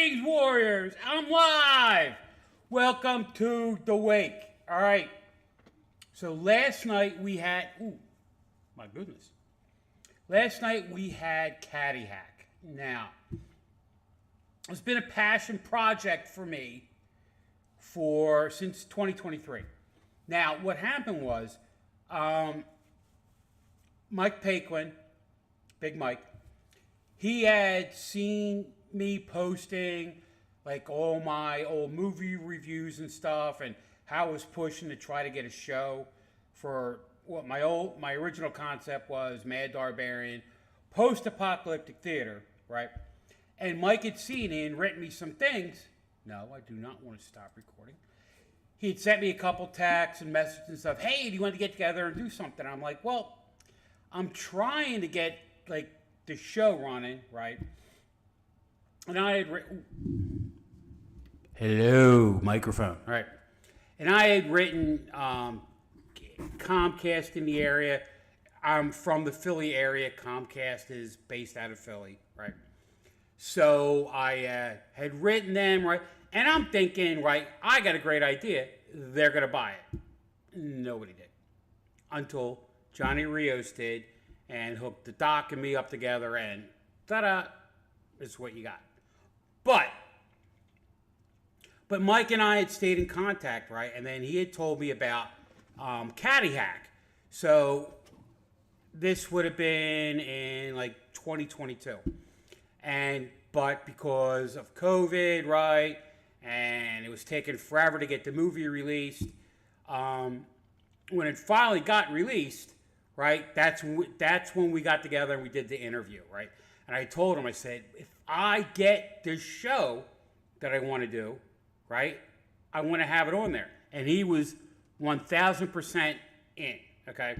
Greetings, warriors. I'm live. Welcome to the wake. All right. So last night we had, my goodness. Last night we had Caddy Hack. Now, it's been a passion project for me since 2023. Now, what happened was, Mike Paquin, Big Mike, he had seen me posting like all my old movie reviews and stuff, and how I was pushing to try to get a show for what my original concept was, Mad Darbarian, post-apocalyptic theater, right? And Mike had seen it and written me some things. No, I do not want to stop recording. He'd sent me a couple texts and messages and stuff. Hey, do you want to get together and do something? I'm like, well, I'm trying to get like the show running, right? And I had written, hello, microphone, right? And I had written Comcast in the area. I'm from the Philly area. Comcast is based out of Philly, right? So I had written them, right? And I'm thinking, right, I got a great idea. They're going to buy it. Nobody did. Until Johnny Rios did and hooked the doc and me up together, and ta-da, is what you got. But Mike and I had stayed in contact, right? And then he had told me about Caddy Hack. So this would have been in like 2022. But because of COVID, right, and it was taking forever to get the movie released, when it finally got released, right, that's when we got together and we did the interview, right? And I told him, I said, if I get this show that I want to do, right, I want to have it on there. And he was 1,000% in, okay?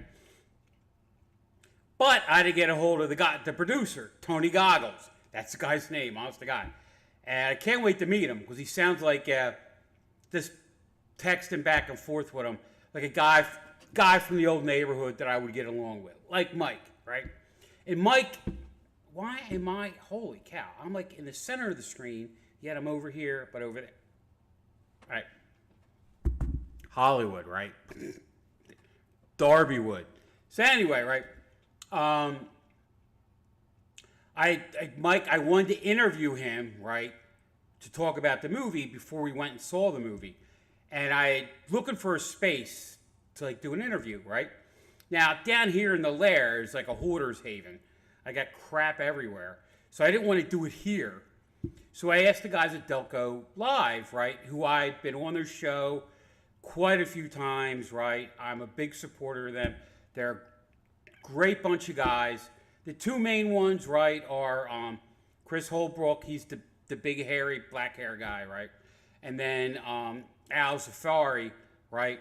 But I had to get a hold of the producer, Tony Goggles. That's the guy's name, honest to God. And I can't wait to meet him because he sounds like just texting back and forth with him, like a guy from the old neighborhood that I would get along with, like Mike, right? And Mike, why am I, holy cow, I'm like in the center of the screen, yet I'm over here, but over there. All right. Hollywood, right? Darbywood. So anyway, right? Mike, I wanted to interview him, right, to talk about the movie before we went and saw the movie. And I looking for a space to like do an interview, right? Now, down here in the lair is like a hoarder's haven. I got crap everywhere. So I didn't want to do it here. So I asked the guys at Delco Live, right, who I've been on their show quite a few times, right? I'm a big supporter of them. They're a great bunch of guys. The two main ones, right, are Chris Holbrook. He's the big, hairy, black hair guy, right? And then Al Zafari, right,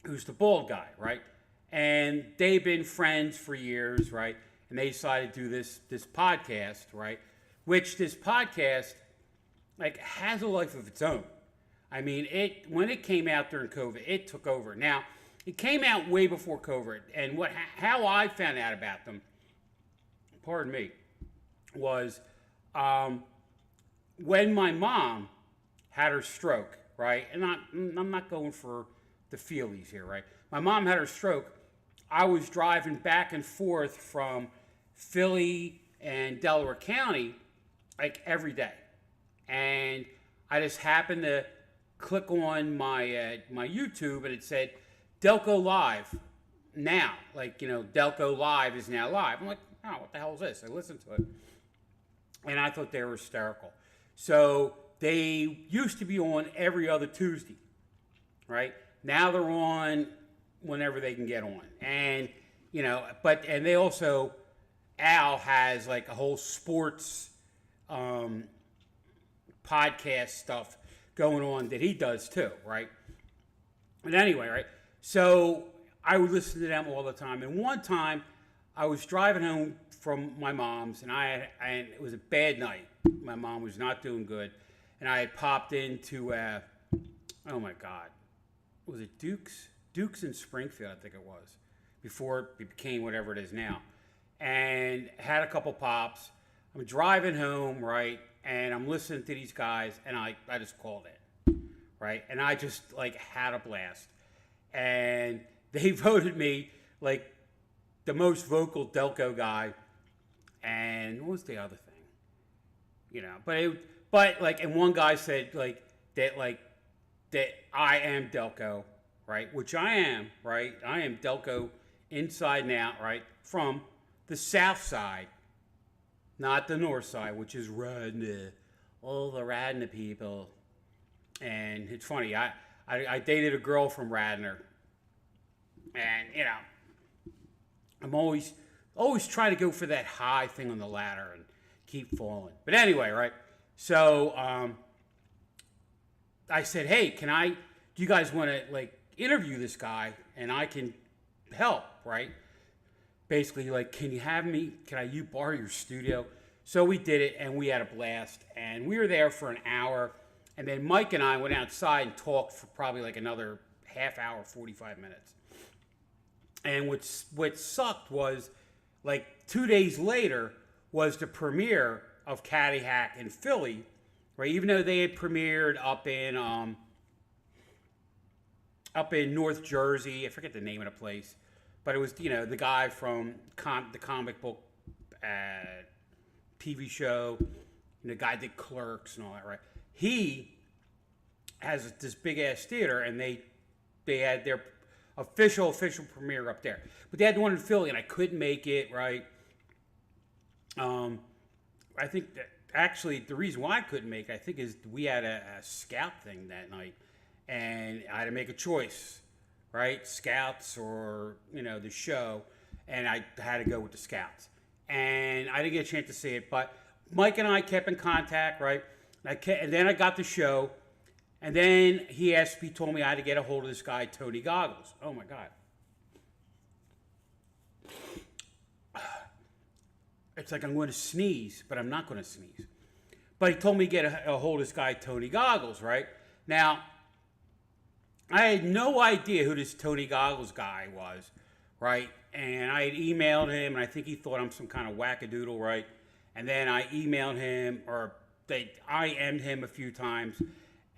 who's the bald guy, right? And they've been friends for years, right? And they decided to do this podcast, right? Which this podcast, like, has a life of its own. I mean, when it came out during COVID, it took over. Now, it came out way before COVID, and how I found out about them, pardon me, was when my mom had her stroke, right? And I'm not going for the feelies here, right? My mom had her stroke. I was driving back and forth from Philly and Delaware County like every day, and I just happened to click on my my YouTube, and it said Delco Live now, like, you know, Delco Live is now live. I'm like, oh, what the hell is this? I listened to it, and I thought they were hysterical. So they used to be on every other Tuesday, right? Now they're on whenever they can get on, and you know, and they also, Al has like a whole sports podcast stuff going on that he does too, right? But anyway, right? So I would listen to them all the time. And one time I was driving home from my mom's, and it was a bad night. My mom was not doing good. And I had popped into, oh my God, was it Duke's? Duke's in Springfield, I think it was, before it became whatever it is now. And had a couple pops. I'm driving home, right, and I'm listening to these guys, and I just called in, right, and I just like had a blast, and they voted me like the most vocal Delco guy, and what was the other thing, but like, and one guy said like that I am Delco, right, which I am, right, I am Delco inside and out, right, from the south side, not the north side, which is Radnor, all the Radnor people. And it's funny, I dated a girl from Radnor, and I'm always trying to go for that high thing on the ladder and keep falling. But anyway, right? So I said, hey, do you guys want to like interview this guy and I can help, right? Basically, like, can you borrow your studio? So we did it, and we had a blast, and we were there for an hour, and then Mike and I went outside and talked for probably like another half hour, 45 minutes. And what sucked was, like, 2 days later was the premiere of Caddy Hack in Philly, right? Even though they had premiered up in North Jersey, I forget the name of the place. But it was, the guy from the comic book TV show, the guy did Clerks and all that, right? He has this big-ass theater, and they had their official premiere up there. But they had the one in Philly, and I couldn't make it, right? I think that, actually, the reason why I couldn't make it, I think, is we had a scout thing that night, and I had to make a choice. Right, Scouts or the show, and I had to go with the Scouts, and I didn't get a chance to see it. But Mike and I kept in contact, right? And then I got the show, and then he told me I had to get a hold of this guy, Tony Goggles. Oh my God, it's like I'm going to sneeze, but I'm not going to sneeze. But he told me to get a hold of this guy, Tony Goggles, right? Now, I had no idea who this Tony Goggles guy was, right? And I had emailed him, and I think he thought I'm some kind of wackadoodle, right? And then I emailed him, I IM'd him a few times,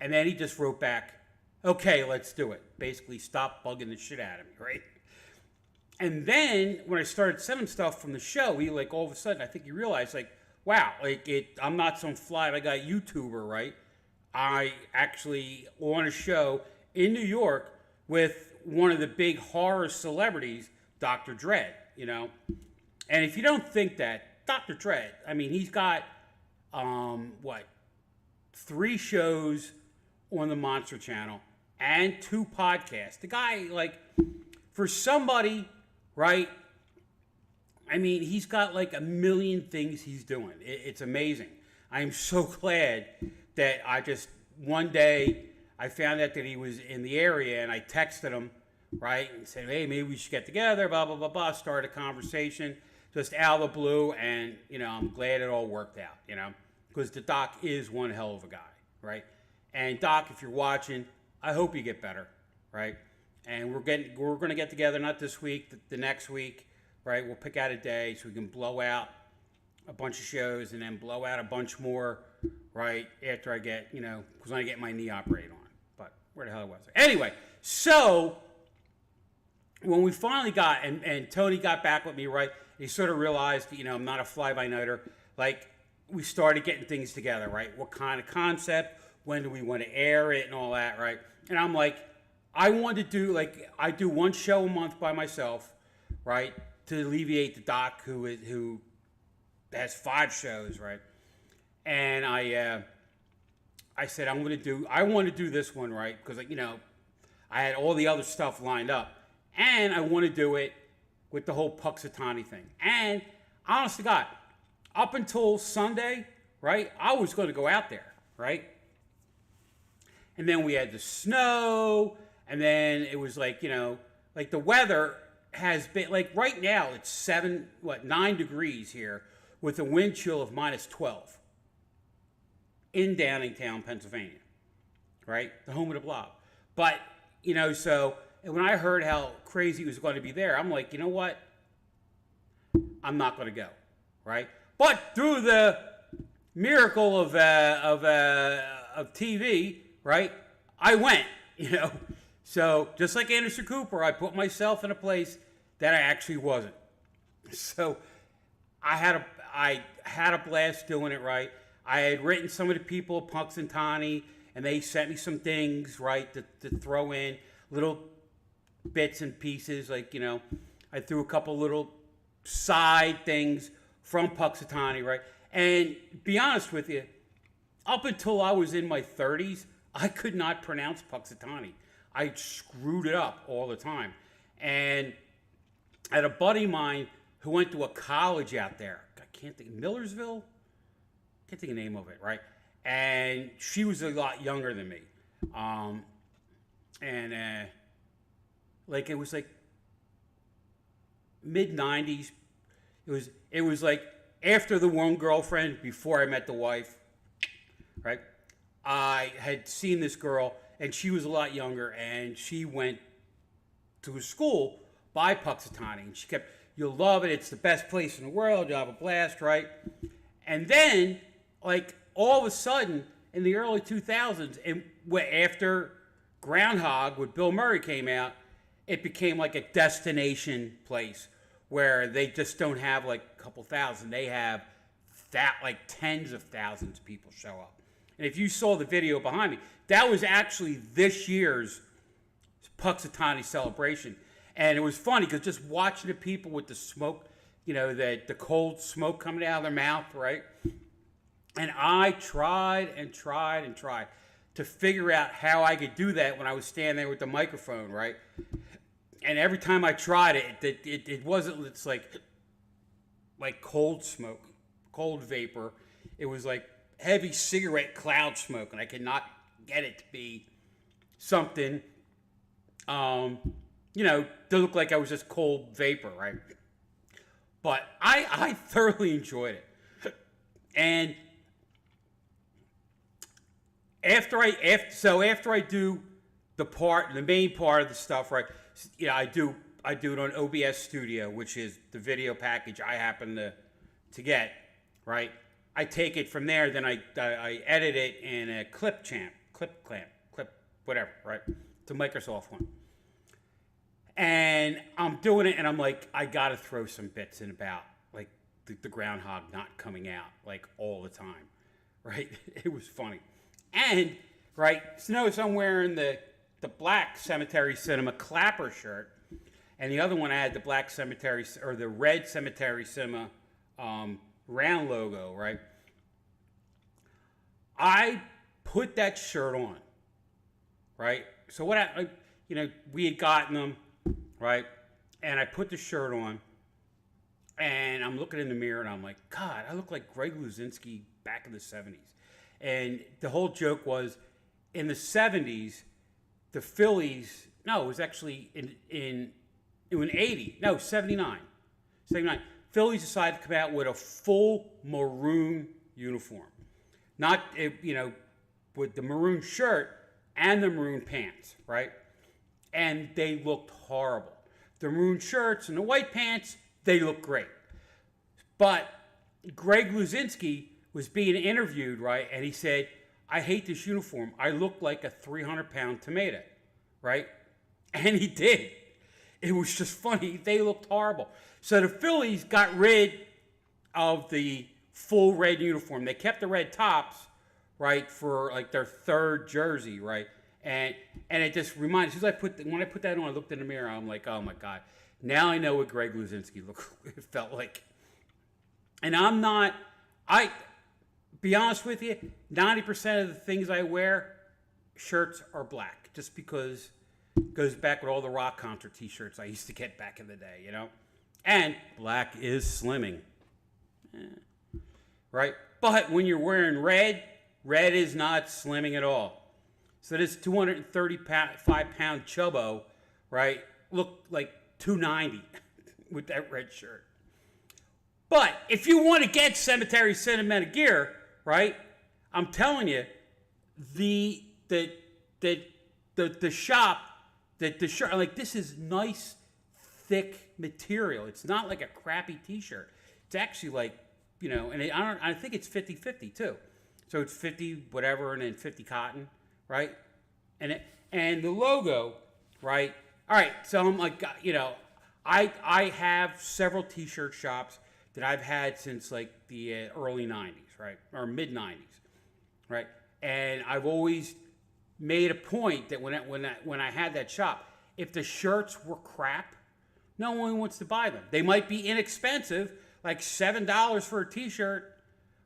and then he just wrote back, okay, let's do it. Basically, stop bugging the shit out of me, right? And then when I started sending stuff from the show, he all of a sudden, I think he realized, wow, I'm not some fly-by-guy YouTuber, right? I actually on a show in New York with one of the big horror celebrities, Dr. Dredd, And if you don't think that, Dr. Dredd, I mean, he's got, 3 shows on the Monster Channel and 2 podcasts. The guy, for somebody, right, I mean, he's got a million things he's doing. It's amazing. I am so glad that one day, I found out that he was in the area, and I texted him, right, and said, hey, maybe we should get together, blah, blah, blah, blah, start a conversation, just out of the blue, and, I'm glad it all worked out, because the Doc is one hell of a guy, right? And Doc, if you're watching, I hope you get better, right? And we're going to get together, not this week, the next week, right? We'll pick out a day so we can blow out a bunch of shows and then blow out a bunch more, right, after I get, because I get my knee operated on. Where the hell was I? Anyway, so when we finally got, and Tony got back with me, right, he sort of realized, I'm not a fly-by-nighter. We started getting things together, right? What kind of concept? When do we want to air it and all that, right? And I'm like, I want to do, I do one show a month by myself, right, to alleviate the Doc who has 5 shows, right? And I said, I want to do this one, right? Because, I had all the other stuff lined up. And I want to do it with the whole Puxatani thing. And, honest to God, up until Sunday, right, I was going to go out there, right? And then we had the snow, and then it was the weather has been, right now, it's 9 degrees here with a wind chill of -12. In Downingtown, Pennsylvania, right? The home of the Blob. But, so when I heard how crazy it was going to be there, I'm like, you know what? I'm not going to go, right? But through the miracle of TV, right? I went, you know. So just like Anderson Cooper, I put myself in a place that I actually wasn't. So I had a blast doing it, right? I had written some of the people, Punks and Tawny, and they sent me some things, right, to throw in, little bits and pieces, like, you know, I threw a couple little side things from Punks and Tawny, right? And be honest with you, up until I was in my 30s, I could not pronounce Punks and Tawny. I screwed it up all the time. And I had a buddy of mine who went to a college out there. I can't think, Millersville? Can't think of the name of it, right? And she was a lot younger than me. Like, it was like mid-90s. It was like after the one girlfriend, before I met the wife, right? I had seen this girl, and she was a lot younger, and she went to a school by Puxatawny, and she kept, you'll love it, it's the best place in the world, you'll have a blast, right? And then, like, all of a sudden, in the early 2000s, and after Groundhog with Bill Murray came out, it became like a destination place where they just don't have like a couple thousand. They have that like tens of thousands of people show up. And if you saw the video behind me, that was actually this year's Puxatawny celebration. And it was funny because just watching the people with the smoke, you know, the cold smoke coming out of their mouth, right? And I tried and tried and tried to figure out how I could do that when I was standing there with the microphone, right? And every time I tried it wasn't, it's like cold smoke, cold vapor. It was like heavy cigarette cloud smoke, and I could not get it to be something, you know, to look like I was just cold vapor, right? But I thoroughly enjoyed it. And after I do the main part of the stuff, right? Yeah, I do it on OBS Studio, which is the video package I happen to right? I take it from there, then I edit it in a clip whatever, right? It's a Microsoft one. And I'm doing it, and I'm like, I gotta throw some bits in about like the groundhog not coming out like all the time, right? It was funny. And right, so notice I'm wearing the black Cemetery Cinema Clapper shirt, and the other one I had the black Cemetery, or the red Cemetery Cinema round logo, right? I put that shirt on, right? So what you know, we had gotten them, right? And I put the shirt on, and I'm looking in the mirror, and I'm like, God, I look like Greg Luzinski back in the 70s. And the whole joke was, in the 70s, the Phillies, no, it was actually in 80, no, 79. Phillies decided to come out with a full maroon uniform. Not, you know, with the maroon shirt and the maroon pants, right? And they looked horrible. The maroon shirts and the white pants, they looked great. But Greg Luzinski was being interviewed, right? And he said, I hate this uniform. I look like a 300-pound tomato, right? And he did. It was just funny. They looked horrible. So the Phillies got rid of the full red uniform. They kept the red tops, right, for like their third jersey, right? And it just reminded me, when I put that on, I looked in the mirror, I'm like, oh my God. Now I know what Greg Luzinski felt like. And be honest with you, 90% of the things I wear, shirts are black, just because it goes back with all the rock concert t-shirts I used to get back in the day, you know? And black is slimming, right? But when you're wearing red is not slimming at all. So this 235-pound chubbo, right, looked like 290 with that red shirt. But if you want to get Cemetery Cinema gear, right, I'm telling you, the shop, the shirt, like, this is nice, thick material. It's not like a crappy t-shirt. It's actually like and I think it's 50-50 too. So it's 50 whatever and then 50 cotton, right? And the logo, right? All right, so I'm like, I have several t-shirt shops that I've had since like the early 90s, right? Or mid 90s, right? And I've always made a point that when I had that shop, if the shirts were crap, no one wants to buy them. They might be inexpensive, like $7 for a t-shirt,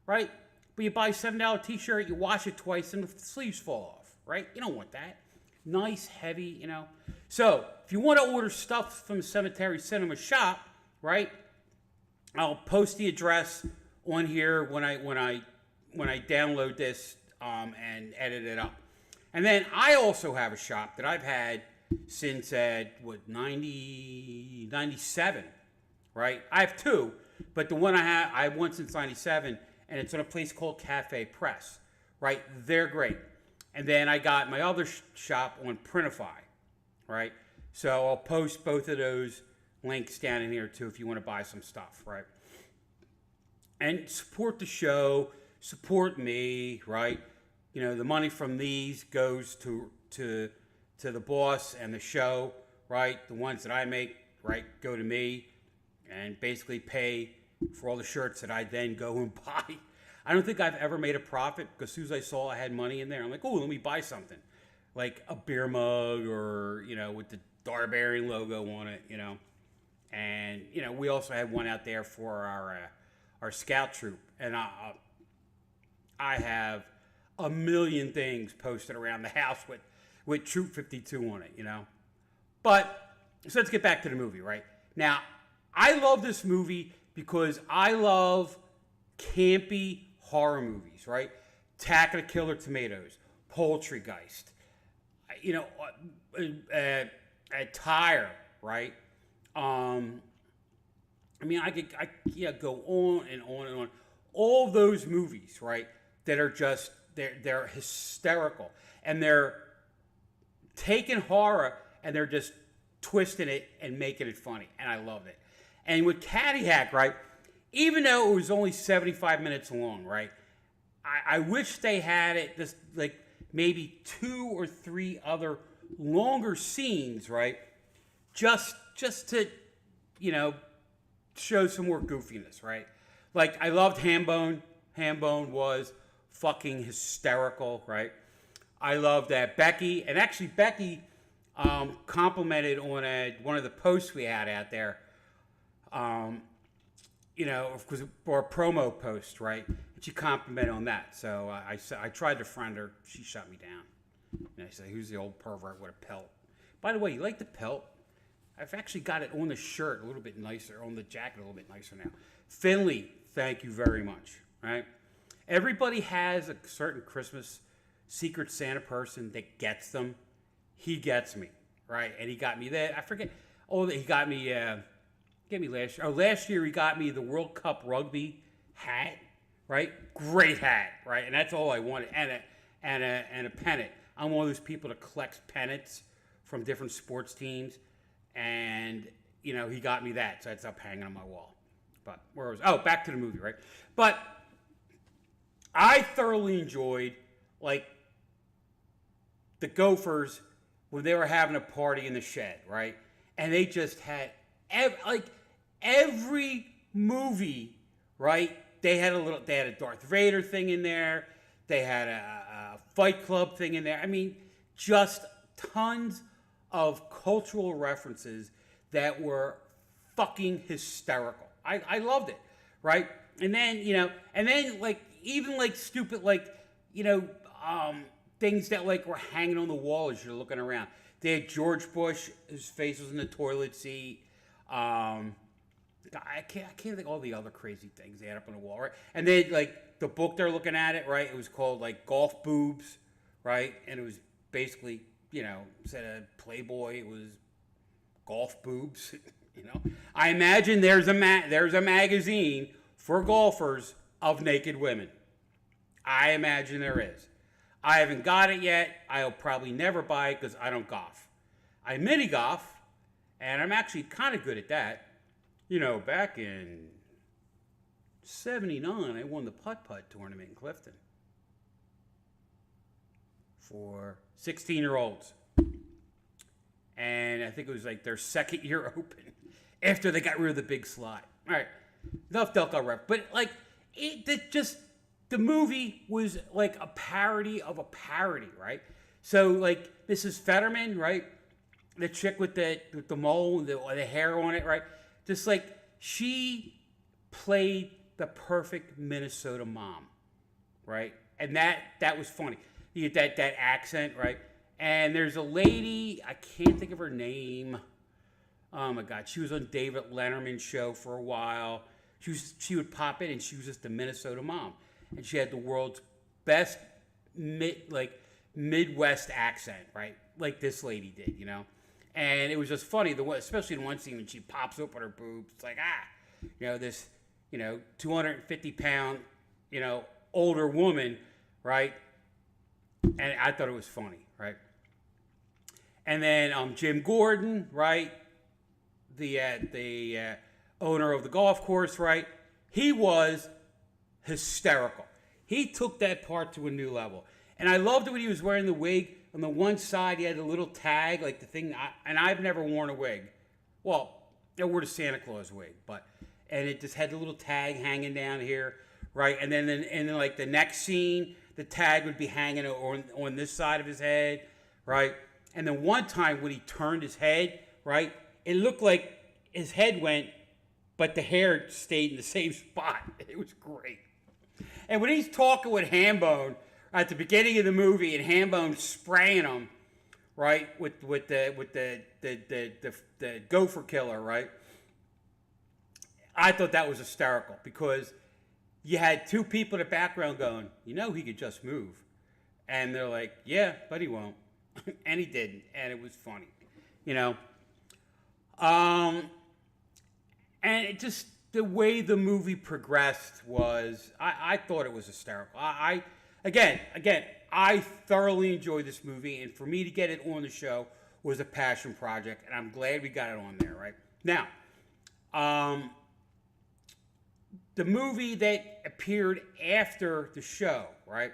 right? But you buy a $7 t-shirt, you wash it twice, and the sleeves fall off, right? You don't want that. Nice, heavy, So, if you want to order stuff from the Cemetery Cinema shop, right? I'll post the address on here when I download this and edit it up. And then I also have a shop that I've had since 97, right? I have two, but the one I have one since 97, and it's on a place called Cafe Press, right? They're great. And then I got my other shop on Printify, right? So I'll post both of those links down in here too if you want to buy some stuff, right? And support the show, support me, right? The money from these goes to the boss and the show, right? The ones that I make, right, go to me and basically pay for all the shirts that I then go and buy. I don't think I've ever made a profit because as soon as I saw I had money in there, I'm like, oh, let me buy something. Like a beer mug or, with the Darbarian logo on it, And, we also had one out there for our scout troop. And I have a million things posted around the house with Troop 52 on it, But, so let's get back to the movie, right? Now, I love this movie because I love campy horror movies, right? Attack of the Killer Tomatoes, Poultrygeist, Tire, right? I could go on and on and on. All those movies, right? That are just they're hysterical and they're taking horror and they're just twisting it and making it funny, and I love it. And with Caddy, right? Even though it was only 75 minutes long, right? I wish they had it just like maybe 2 or 3 other longer scenes, right? Just to, show some more goofiness, right? Like I loved Hambone. Hambone was fucking hysterical, right? I loved that Becky, and actually Becky complimented on one of the posts we had out there. Because for a promo post, right? And she complimented on that. So I tried to friend her. She shut me down. And I said, who's the old pervert with a pelt? By the way, you like the pelt? I've actually got it on the shirt a little bit nicer, on the jacket a little bit nicer now. Finley, thank you very much, right? Everybody has a certain Christmas Secret Santa person that gets them. He gets me, right? And he got me that. I forget. Oh, he got me... Get me last year. Oh, last year he got me the World Cup rugby hat, right? Great hat, right? And that's all I wanted, and a pennant. I'm one of those people that collects pennants from different sports teams, and he got me that, so it's up hanging on my wall. But where was? Oh, back to the movie, right? But I thoroughly enjoyed like the Gophers when they were having a party in the shed, right? And they just had every movie, right? They had a Darth Vader thing in there. They had a Fight Club thing in there. I mean, just tons of cultural references that were fucking hysterical. I loved it, right? And then, like even like stupid things that like were hanging on the wall as you're looking around. They had George Bush, his face was in the toilet seat. I can't think all the other crazy things they had up on the wall, right? And then like the book they're looking at it, right? It was called like Golf Boobs, right? And it was basically, instead of Playboy, it was Golf Boobs. I imagine there's a magazine for golfers of naked women. I imagine there is. I haven't got it yet. I'll probably never buy it because I don't golf. I mini golf, and I'm actually kind of good at that. Back in '79, I won the putt-putt tournament in Clifton for 16-year-olds. And I think it was like their second year open after they got rid of the big slide. All right, enough Delco rep. But like, the movie was like a parody of a parody, right? So like Mrs. Fetterman, right? The chick with the mole and the hair on it, right? Just like she played the perfect Minnesota mom, right? And that was funny. You get that accent, right? And there's a lady, I can't think of her name. Oh my God, she was on David Letterman's show for a while. She would pop in, and she was just the Minnesota mom, and she had the world's best Midwest accent, right? Like this lady did, you know. And it was just funny, especially in one scene when she pops open her boobs. It's like, this, 250-pound, older woman, right? And I thought it was funny, right? And then Jim Gordon, right? The owner of the golf course, right? He was hysterical. He took that part to a new level. And I loved it when he was wearing the wig. On the one side, he had a little tag, like the thing, and I've never worn a wig. Well, I wore the Santa Claus wig, and it just had the little tag hanging down here, right? And then like the next scene, the tag would be hanging on this side of his head, right? And then one time when he turned his head, right, it looked like his head went, but the hair stayed in the same spot. It was great. And when he's talking with Hambone at the beginning of the movie, and Hambone spraying him, right, with the gopher killer, right? I thought that was hysterical because you had two people in the background going, he could just move. And they're like, yeah, but he won't. And he didn't. And it was funny, And it just, the way the movie progressed was, I thought it was hysterical. Again, I thoroughly enjoyed this movie. And for me to get it on the show was a passion project. And I'm glad we got it on there, right? Now, the movie that appeared after the show, right?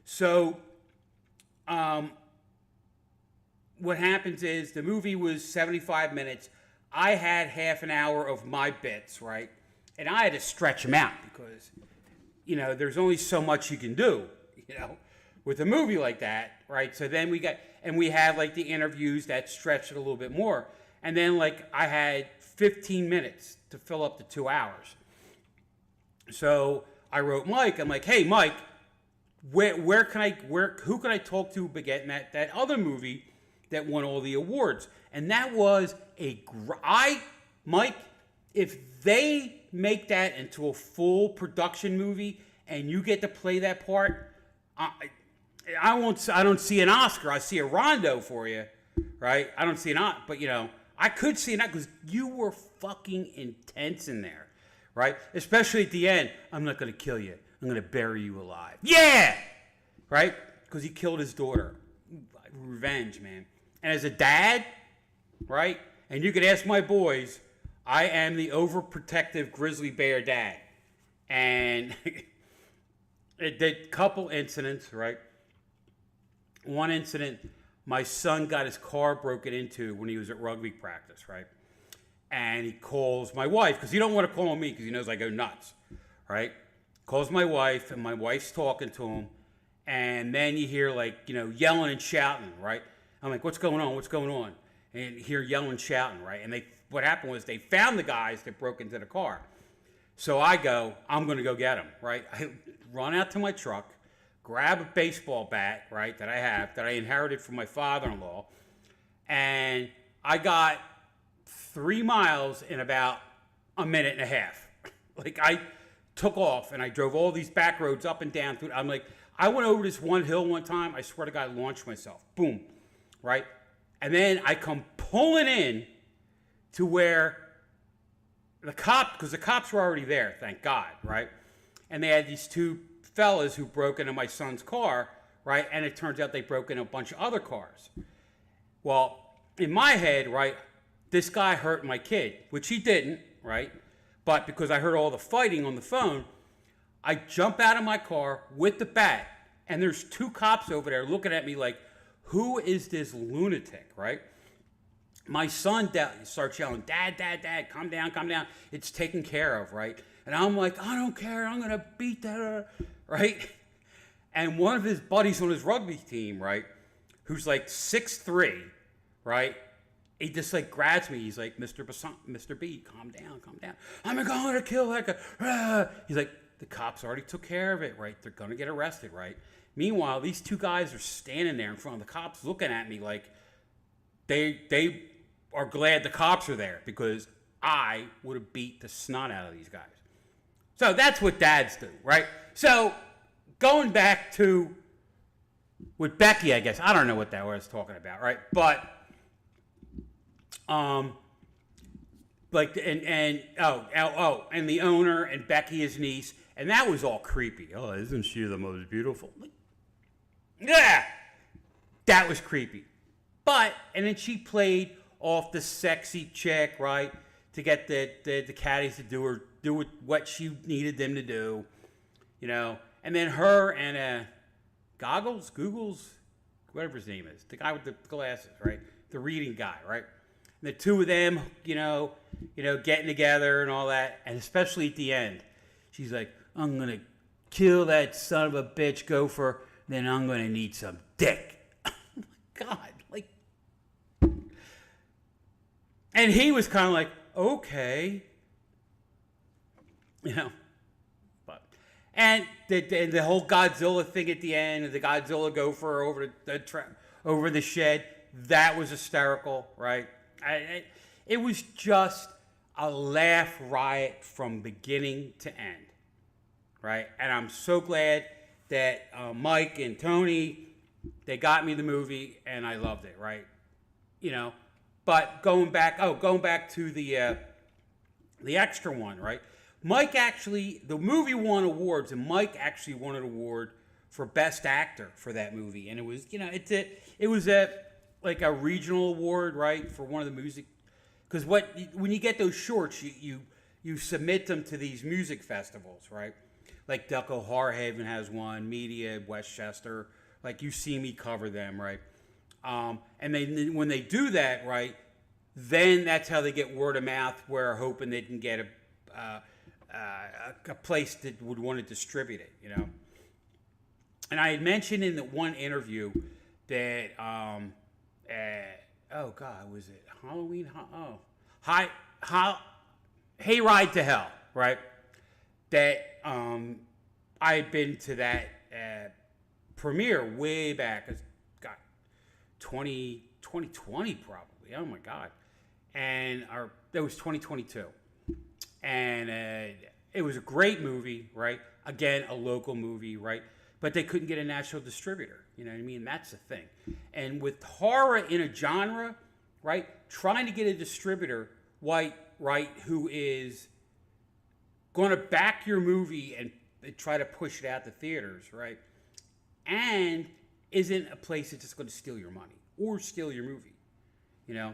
So, what happens is the movie was 75 minutes. I had half an hour of my bits, right? And I had to stretch them out because, there's only so much you can do, with a movie like that, right? So then we had like the interviews that stretched it a little bit more. And then like I had 15 minutes to fill up the 2 hours. So I wrote Mike. I'm like, hey, Mike, who can I talk to about getting that other movie that won all the awards? And that was Mike, if they make that into a full production movie and you get to play that part, I don't see an Oscar. I see a Rondo for you, right? I don't see an Oscar, but I could see an Oscar because you were fucking intense in there, right? Especially at the end. I'm not going to kill you. I'm going to bury you alive. Yeah! Right? Because he killed his daughter. Revenge, man. And as a dad, right? And you can ask my boys, I am the overprotective grizzly bear dad. And the couple incidents, right? One incident, my son got his car broken into when he was at rugby practice, right? And he calls my wife, because he don't want to call me because he knows I go nuts, right? Calls my wife, and my wife's talking to him. And then you hear yelling and shouting, right? I'm like, what's going on? What's going on? And you hear yelling, shouting, right? And what happened was they found the guys that broke into the car. So I go, I'm going to go get them, right? I run out to my truck, grab a baseball bat, right, that I inherited from my father-in-law, and I got 3 miles in about a minute and a half. Like, I took off, and I drove all these back roads up and down. I'm like, I went over this one hill one time. I swear to God, I launched myself. Boom, right? And then I come pulling in to where because the cops were already there, thank God, right? And they had these two fellas who broke into my son's car, right? And it turns out they broke into a bunch of other cars. Well, in my head, right, this guy hurt my kid, which he didn't, right? But because I heard all the fighting on the phone, I jump out of my car with the bat, and there's 2 cops over there looking at me like, who is this lunatic, right? My son starts yelling, Dad, Dad, Dad, calm down, calm down. It's taken care of, right? And I'm like, I don't care. I'm going to beat that, right? And one of his buddies on his rugby team, right, who's like 6'3", right? He just like grabs me. He's like, Mr. B, calm down, calm down. I'm going to kill that guy. He's like, the cops already took care of it, right? They're going to get arrested, right? Meanwhile, these 2 guys are standing there in front of the cops looking at me like they are glad the cops are there because I would have beat the snot out of these guys. So that's what dads do, right? So going back to with Becky, I guess. I don't know what that was talking about, right? But like and the owner and Becky, his niece, and that was all creepy. Oh, isn't she the most beautiful? Yeah, that was creepy. But and then she played off the sexy chick, right, to get the caddies to do what she needed them to do, you know. And then her and Googles, whatever his name is, the guy with the glasses, right, the reading guy, right. And the 2 of them, you know, getting together and all that, and especially at the end, she's like, I'm gonna kill that son of a bitch gopher, then I'm gonna need some dick. Oh my God, like. And he was kind of like, okay, you know, but and the whole Godzilla thing at the end, the Godzilla gopher over the shed, that was hysterical, right? It was just a laugh riot from beginning to end, right? And I'm so glad that Mike and Tony, they got me the movie, and I loved it, right? You know. But going back to the extra one, right? Mike actually, the movie won awards, and Mike actually won an award for Best Actor for that movie, and it was, you know, it was like a regional award, right, for one of the music, because when you get those shorts, you submit them to these music festivals, right? Like Delco Harhaven has one, Media, Westchester, like you see me cover them, right? And when they do that, right, then that's how they get word of mouth. Where hoping they can get a place that would want to distribute it, you know. And I had mentioned in the one interview that oh God, was it Halloween? Hayride to Hell, right? That I had been to that premiere way back. 2020 probably. Oh my God. And that was 2022. And it was a great movie, right? Again, a local movie, right? But they couldn't get a national distributor. You know what I mean? That's the thing. And with horror in a genre, right? Trying to get a distributor, right, who is going to back your movie and try to push it out to theaters, right? And isn't a place that's just going to steal your money or steal your movie, you know?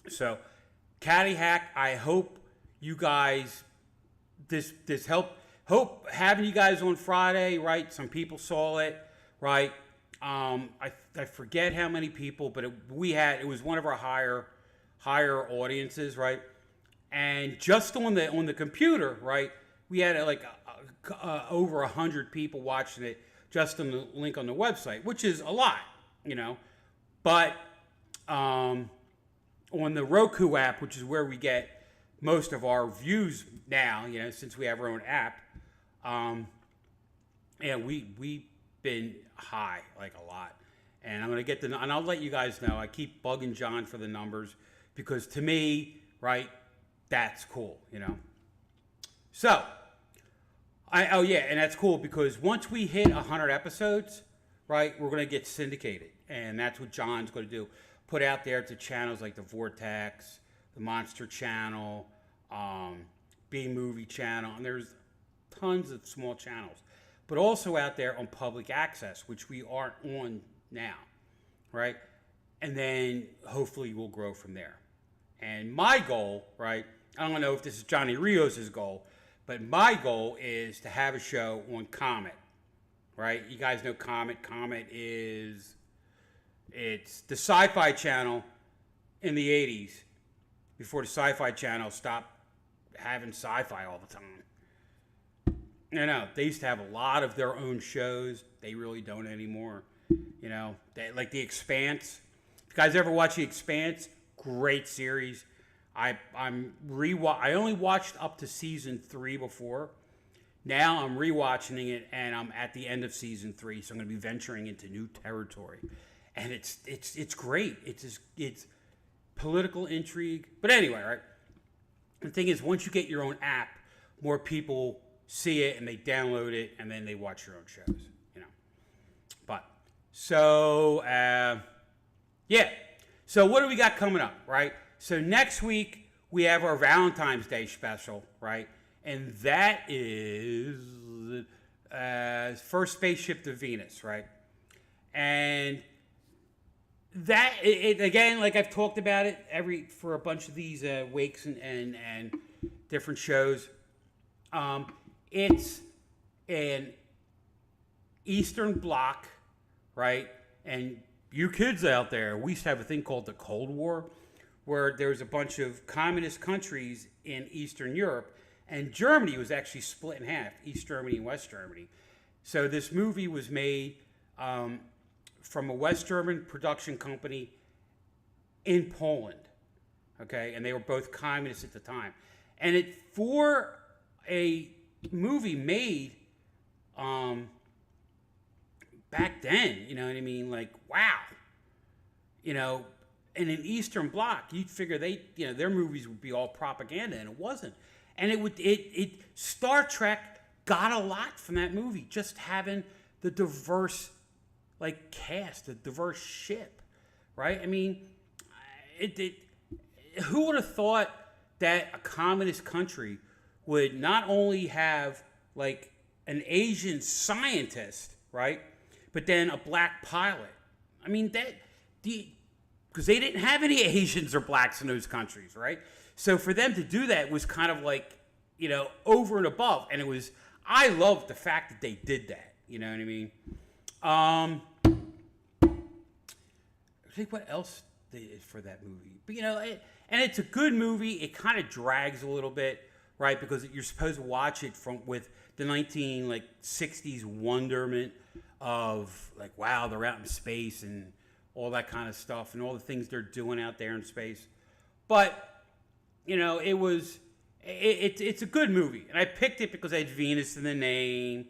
So, Caddy Hack, I hope you guys, this hope having you guys on Friday, right? Some people saw it, right? I forget how many people, but it was one of our higher audiences, right? And just on the computer, right? We had like over 100 people watching it just on the link on the website, which is a lot, you know. But on the Roku app, which is where we get most of our views now, you know, since we have our own app, yeah, we've been high, like a lot. And I'm gonna get and I'll let you guys know. I keep bugging John for the numbers because to me, right, that's cool, you know. So. And that's cool because once we hit 100 episodes, right, we're going to get syndicated. And that's what John's going to do. Put out there to channels like the Vortex, the Monster Channel, B-Movie Channel, and there's tons of small channels. But also out there on public access, which we aren't on now, right? And then hopefully we'll grow from there. And my goal, right, I don't know if this is Johnny Rios' goal, but my goal is to have a show on Comet, right? You guys know Comet. It's the Sci-Fi Channel in the 80s, before the Sci-Fi Channel stopped having sci-fi all the time. You know, they used to have a lot of their own shows. They really don't anymore. You know, like The Expanse. If you guys ever watch The Expanse, great series. I only watched up to season 3 before. Now I'm rewatching it, and I'm at the end of season 3, so I'm going to be venturing into new territory. And it's great. It's political intrigue. But anyway, right? The thing is, once you get your own app, more people see it and they download it, and then they watch your own shows. You know. But so yeah. So what do we got coming up, right? So next week we have our Valentine's Day special, right? And that is First Spaceship to Venus, right? And that again, like I've talked about it for a bunch of these wakes and different shows. It's an Eastern Bloc, right? And you kids out there, we used to have a thing called the Cold War, where there was a bunch of communist countries in Eastern Europe, and Germany was actually split in half, East Germany and West Germany. So this movie was made from a West German production company in Poland, okay? And they were both communists at the time. And for a movie made back then, you know what I mean? Like, wow. You know, in an Eastern Bloc, you'd figure their movies would be all propaganda, and it wasn't. And Star Trek got a lot from that movie, just having the diverse, like, cast, the diverse ship, right? I mean, who would have thought that a communist country would not only have, like, an Asian scientist, right, but then a black pilot? I mean, because they didn't have any Asians or blacks in those countries, right? So for them to do that was kind of like, you know, over and above. And I loved the fact that they did that. You know what I mean? I think what else they did for that movie. But, you know, and it's a good movie. It kind of drags a little bit, right? Because you're supposed to watch it with the 1960s wonderment of, like, wow, they're out in space and all that kind of stuff and all the things they're doing out there in space. But, you know, it's a good movie. And I picked it because I had Venus in the name,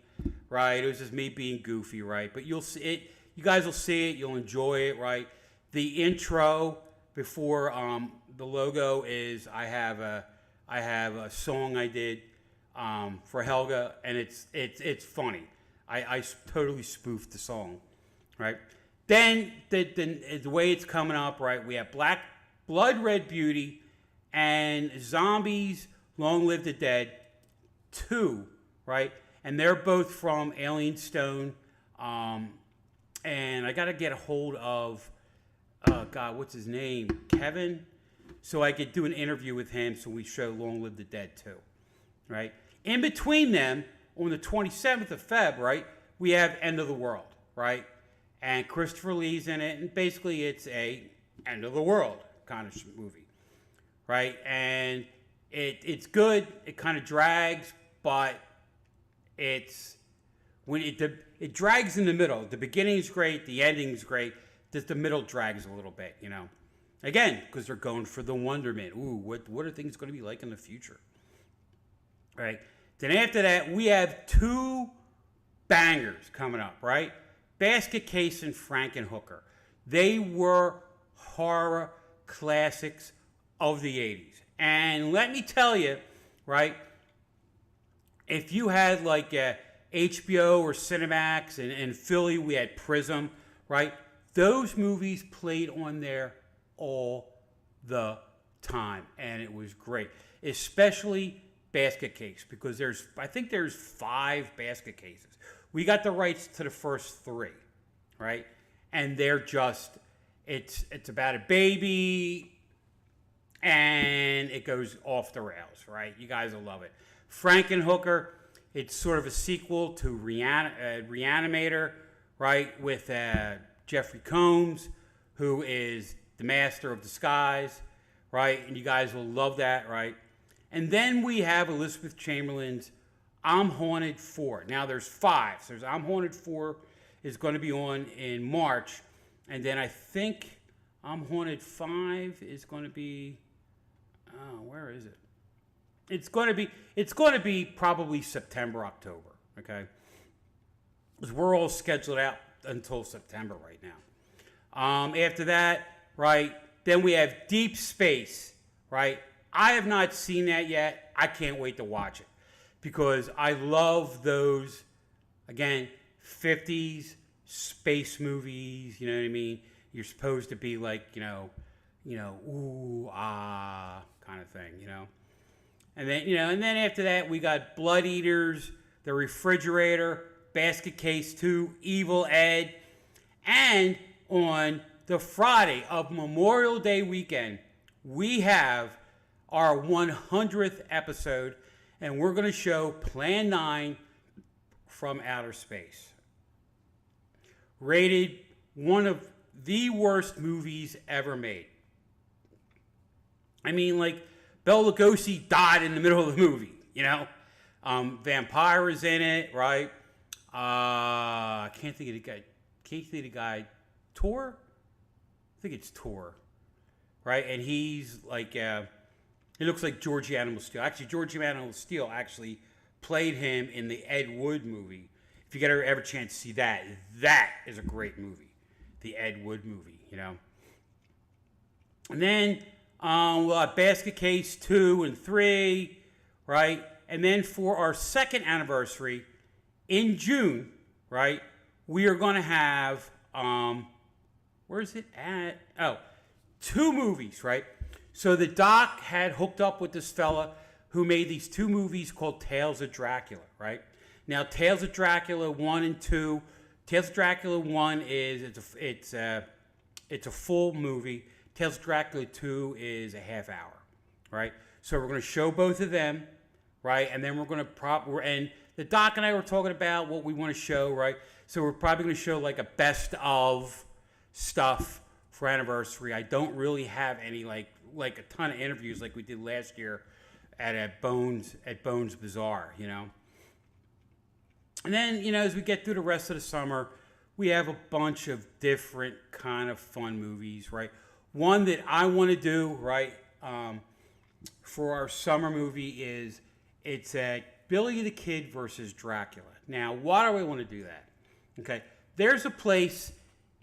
right? It was just me being goofy, right? But you'll see it. You guys will see it. You'll enjoy it, right? The intro before the logo is I have a song I did for Helga, and it's funny. I totally spoofed the song, right? Then the way it's coming up, right? We have Blood Red Beauty and Zombies Long Live the Dead 2, right? And they're both from Alien Stone. And I got to get a hold of, God, what's his name? Kevin? So I could do an interview with him so we show Long Live the Dead 2, right? In between them, on the 27th of Feb, right, we have End of the World, right? And Christopher Lee's in it, and basically it's a end of the world kind of movie, right? And it's good. It kind of drags, but it drags in the middle. The beginning's great, the ending's great. Just the middle drags a little bit, you know. Again, because they're going for the wonderment. Ooh, what are things going to be like in the future? Right? Then after that, we have 2 bangers coming up, right? Basket Case and Frankenhooker. They were horror classics of the 80s. And let me tell you, right, if you had like HBO or Cinemax, and in Philly we had Prism, right? Those movies played on there all the time, and it was great. Especially Basket Case, because I think there's 5 Basket Cases. We got the rights to the first 3, right? And they're just, it's about a baby and it goes off the rails, right? You guys will love it. Frankenhooker, it's sort of a sequel to Reanimator, right? With Jeffrey Combs, who is the master of disguise, right? And you guys will love that, right? And then we have Elizabeth Chamberlain's I'm Haunted 4. Now there's 5. So there's I'm Haunted 4 is going to be on in March. And then I think I'm Haunted 5 is going to be, where is it? It's going to be probably September, October, okay? Because we're all scheduled out until September right now. After that, right, then we have Deep Space, right? I have not seen that yet. I can't wait to watch it because I love those, again, 50s space movies, you know what I mean? You're supposed to be like, ooh, ah, kind of thing, And then after that, we got Blood Eaters, The Refrigerator, Basket Case 2, Evil Ed, and on the Friday of Memorial Day weekend, we have our 100th episode, and we're going to show Plan 9 from Outer Space. Rated one of the worst movies ever made. I mean, like, Bela Lugosi died in the middle of the movie, Vampire is in it, right? I can't think of the guy. Tor? I think it's Tor, right? And he's like, he looks like Georgie Animal Steel. Actually, Georgie Animal Steel actually played him in the Ed Wood movie. If you get ever chance to see that, that is a great movie, the Ed Wood movie, And then we'll have Basket Case 2 and 3, right? And then for our second anniversary in June, right, we are going to have, where is it at? Oh, 2 movies, right? So the doc had hooked up with this fella who made these 2 movies called Tales of Dracula, right? Now, Tales of Dracula 1 and 2, Tales of Dracula 1 is, it's a full movie. Tales of Dracula 2 is a half hour, right? So we're going to show both of them, right? And then we're going to and the doc and I were talking about what we want to show, right? So we're probably going to show like a best of stuff for anniversary. I don't really have any like a ton of interviews like we did last year at Bones Bazaar, And then, as we get through the rest of the summer, we have a bunch of different kind of fun movies, right? One that I want to do, right, for our summer movie it's Billy the Kid versus Dracula. Now, why do I want to do that? Okay, there's a place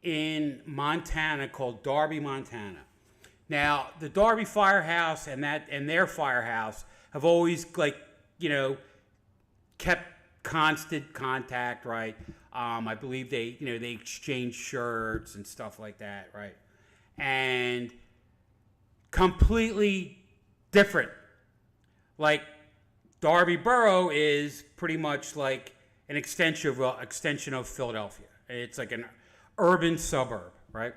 in Montana called Darby, Montana. Now, the Darby Firehouse and their firehouse have always kept constant contact, right? I believe they exchange shirts and stuff like that, right? And completely different. Like Darby Borough is pretty much like an extension of Philadelphia. It's like an urban suburb, right?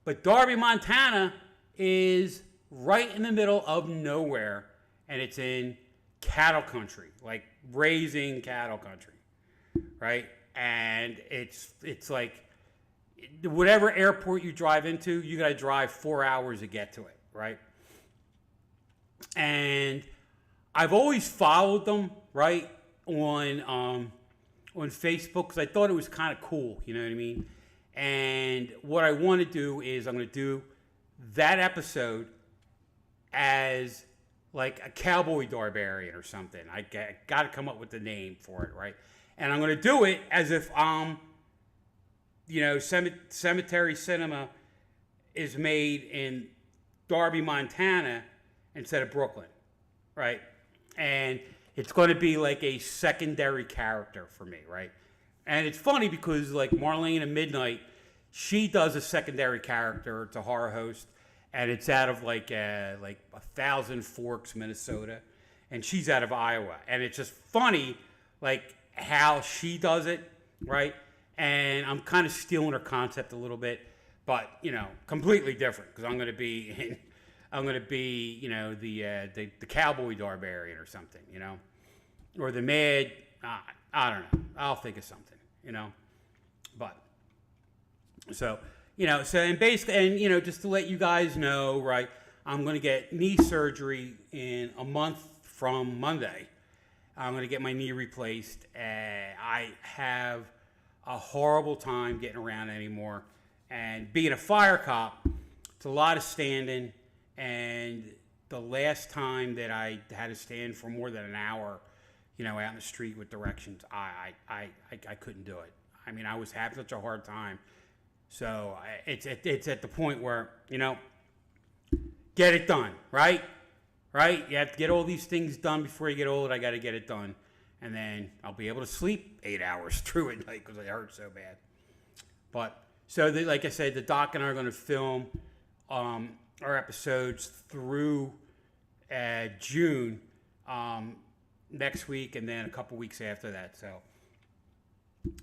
But Darby, Montana is right in the middle of nowhere, and it's in cattle country, like raising cattle country, right? And it's like whatever airport you drive into, you gotta drive 4 hours to get to it, right? And I've always followed them, right, on Facebook because I thought it was kind of cool, you know what I mean? And what I want to do is I'm going to do that episode as like a cowboy Darbarian or something. I got to come up with the name for it, right? And I'm going to do it as if Cemetery Cinema is made in Darby, Montana instead of Brooklyn, right? And it's going to be like a secondary character for me, right? And it's funny because like Marlene at Midnight, she does a secondary character. It's a horror host, and it's out of like 1,000 Forks, Minnesota, and she's out of Iowa. And it's just funny, like how she does it, right? And I'm kind of stealing her concept a little bit, but completely different because I'm going to be I'm going to be, the cowboy Darbarian or something, or the mad, I don't know. I'll think of something, but so, and basically, and, just to let you guys know, right, I'm going to get knee surgery in a month from Monday. I'm going to get my knee replaced. I have a horrible time getting around anymore. And being a fire cop, it's a lot of standing. And the last time that I had to stand for more than an hour, out in the street with directions, I couldn't do it. I mean, I was having such a hard time. So it's at the point where, get it done, right? Right? You have to get all these things done before you get old. I got to get it done. And then I'll be able to sleep 8 hours through at night because it hurts so bad. But, so like I said, the doc and I are going to film our episodes through June next week and then a couple weeks after that. So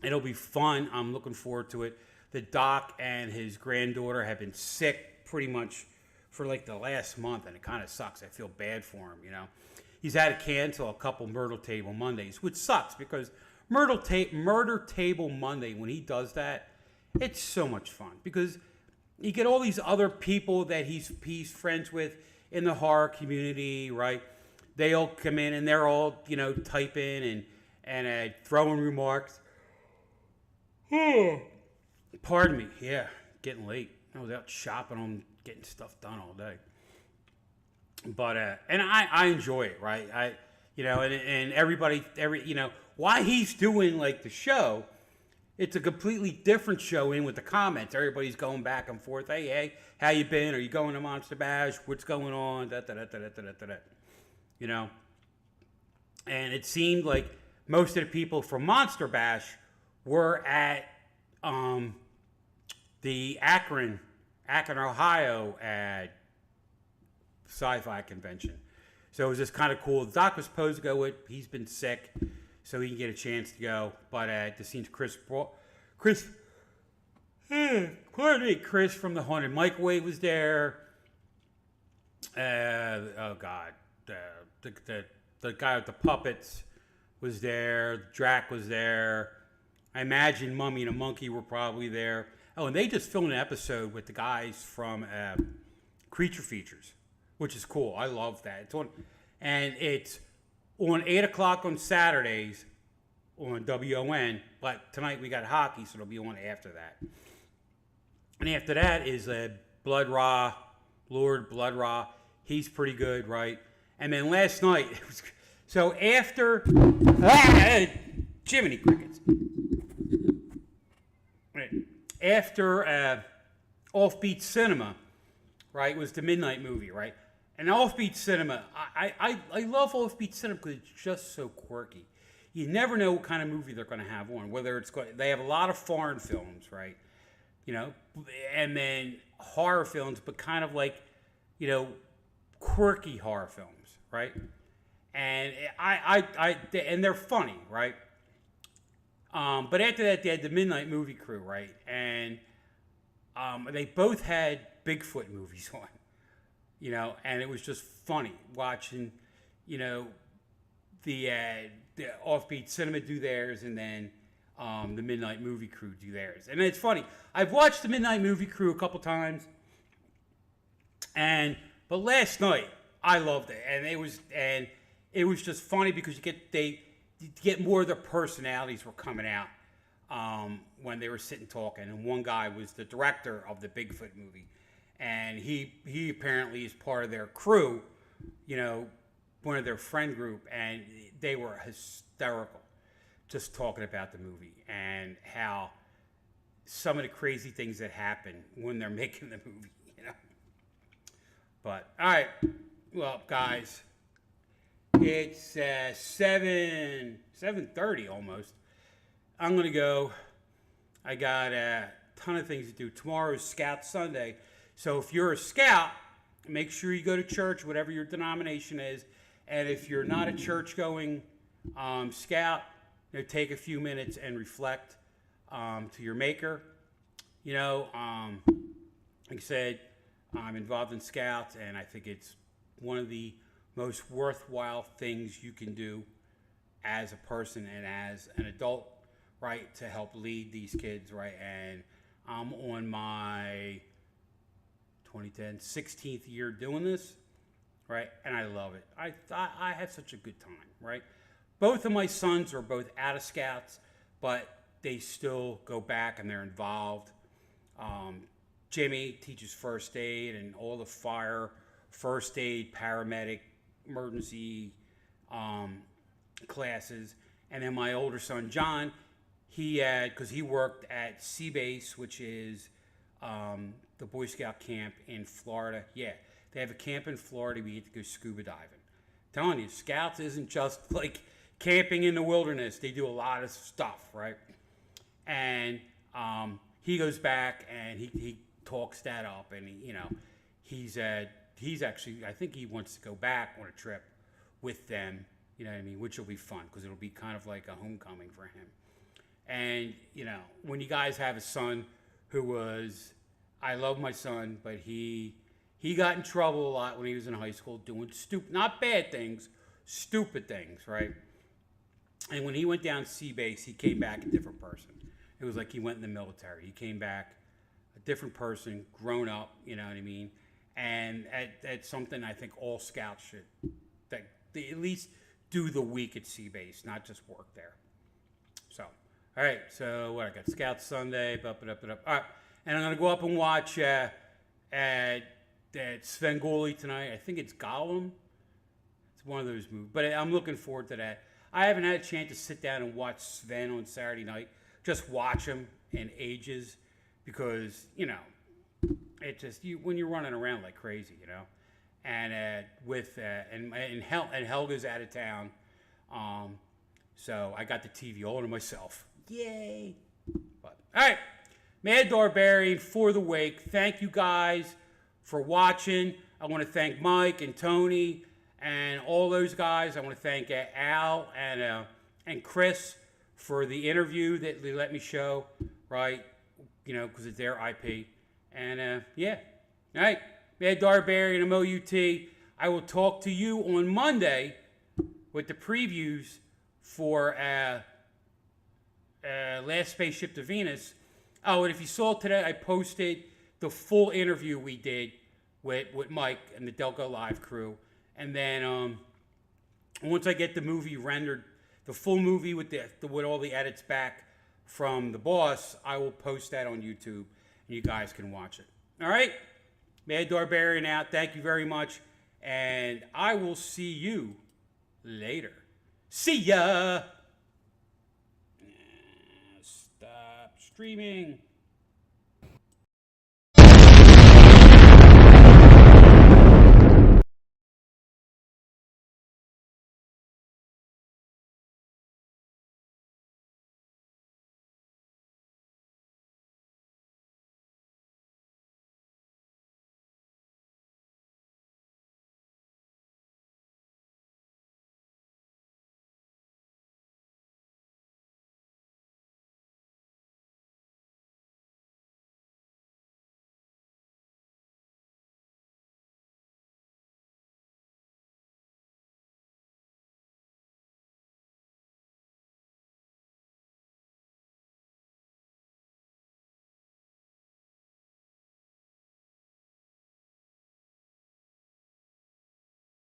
it'll be fun. I'm looking forward to it. The doc and his granddaughter have been sick pretty much for like the last month, and it kind of sucks. I feel bad for him, He's had to cancel a couple Murder Table Mondays, which sucks because Murder Table Monday, when he does that, it's so much fun because you get all these other people that he's friends with in the horror community, right? They all come in and they're all, typing and throwing remarks. Pardon me. Yeah, getting late. I was out shopping on getting stuff done all day. But and I enjoy it, right? And everybody, why he's doing like the show, it's a completely different show in with the comments. Everybody's going back and forth. Hey, how you been? Are you going to Monster Bash? What's going on? And it seemed like most of the people from Monster Bash were at the Akron, Ohio sci-fi convention. So it was just kind of cool. Doc was supposed to go with, he's been sick, so he can get a chance to go. But it seems Chris from the Haunted Microwave was there. The guy with the puppets was there. Drac was there. I imagine Mummy and a Monkey were probably there. Oh, and they just filmed an episode with the guys from Creature Features, which is cool. I love that. It's on 8 o'clock on Saturdays on WON, but tonight we got hockey, so it'll be on after that. And after that is Lord Blood Raw. He's pretty good, right? And then last night, so after Jiminy Crickets. After Offbeat Cinema, right, was the midnight movie, right? And Offbeat Cinema, I love Offbeat Cinema because it's just so quirky. You never know what kind of movie they're going to have on. Whether it's they have a lot of foreign films, right? And then horror films, but kind of like, quirky horror films, right? And and they're funny, right? But after that, they had the Midnight Movie Crew, right? And they both had Bigfoot movies on, and it was just funny watching, the Offbeat Cinema do theirs, and then the Midnight Movie Crew do theirs. And it's funny. I've watched the Midnight Movie Crew a couple times, but last night I loved it, and it was just funny because you get more of their personalities were coming out when they were sitting talking. And one guy was the director of the Bigfoot movie, and he apparently is part of their crew, one of their friend group, and they were hysterical just talking about the movie and how some of the crazy things that happen when they're making the movie, But, all right, well, guys, it's 7:30 almost. I'm going to go. I got a ton of things to do. Tomorrow is Scout Sunday. So if you're a Scout, make sure you go to church, whatever your denomination is. And if you're not a church-going Scout, take a few minutes and reflect to your Maker. Like I said, I'm involved in Scouts, and I think it's one of the most worthwhile things you can do as a person and as an adult, right, to help lead these kids, right? And I'm on my 16th year doing this, right? And I love it. I have such a good time, right? Both of my sons are both out of Scouts, but they still go back and they're involved. Jimmy teaches first aid and all the fire, first aid, paramedic, emergency classes. And then my older son, John, because he worked at Sea Base, which is the Boy Scout camp in Florida. Yeah, they have a camp in Florida. We get to go scuba diving. I'm telling you, Scouts isn't just like camping in the wilderness. They do a lot of stuff, right? And he goes back and he talks that up, and he's actually, I think he wants to go back on a trip with them. You know what I mean? Which will be fun because it'll be kind of like a homecoming for him. And when you guys have a son who was, I love my son, but he got in trouble a lot when he was in high school doing not bad things, stupid things, right? And when he went down to Sea Base, he came back a different person. It was like he went in the military. He came back a different person, grown up, you know what I mean? And that's something I think all Scouts should, that they at least do the week at Sea Base, not just work there. So, all right, so what I got? Scout Sunday, up. All right, and I'm going to go up and watch at Svengoolie tonight. I think it's Gollum. It's one of those movies, but I'm looking forward to that. I haven't had a chance to sit down and watch Sven on Saturday night. Just watch him in ages, because it just when you're running around like crazy, and and Helga's out of town, so I got the TV all to myself. Yay! But all right, Mad Darbarian for the wake. Thank you guys for watching. I want to thank Mike and Tony and all those guys. I want to thank Al and Chris for the interview that they let me show, right? Because it's their IP. And yeah, all right, Mad Darbarian, MOUT. I will talk to you on Monday with the previews for Last Spaceship to Venus. Oh, and if you saw today, I posted the full interview we did with Mike and the Delco Live crew. And then once I get the movie rendered, the full movie with all the edits back from the boss, I will post that on YouTube, and you guys can watch it. All right? Mad Darbarian out. Thank you very much, and I will see you later. See ya! Stop streaming.